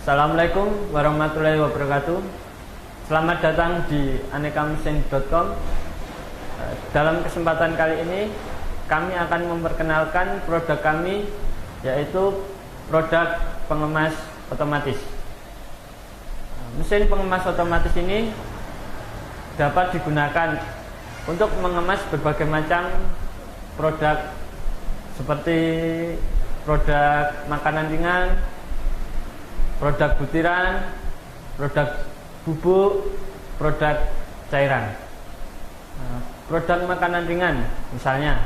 Assalamualaikum warahmatullahi wabarakatuh. Selamat datang di anekamesin.com. Dalam kesempatan kali ini kami akan memperkenalkan produk kami, yaitu produk pengemas otomatis. Mesin pengemas otomatis ini dapat digunakan untuk mengemas berbagai macam produk seperti produk makanan ringan, produk butiran, produk bubuk, produk cairan. Produk makanan ringan misalnya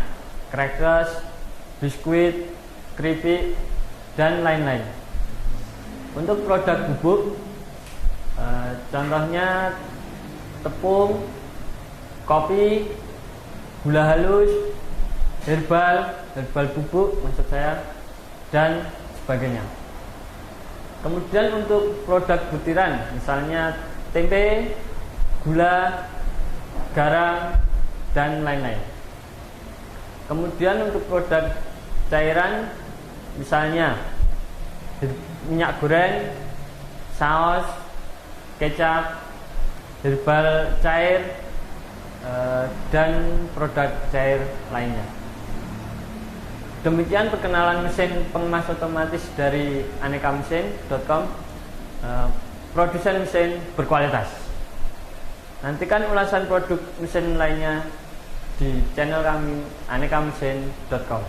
crackers, biskuit, keripik, dan lain-lain. Untuk produk bubuk, contohnya tepung, kopi, gula halus, herbal bubuk maksud saya, dan sebagainya. Kemudian untuk produk butiran misalnya tempe, gula, garam, dan lain-lain. Kemudian untuk produk cairan misalnya minyak goreng, saus, kecap, herbal cair, dan produk cair lainnya. Demikian perkenalan mesin pengemas otomatis dari anekamesin.com, produsen mesin berkualitas. Nantikan ulasan produk mesin lainnya di channel kami anekamesin.com.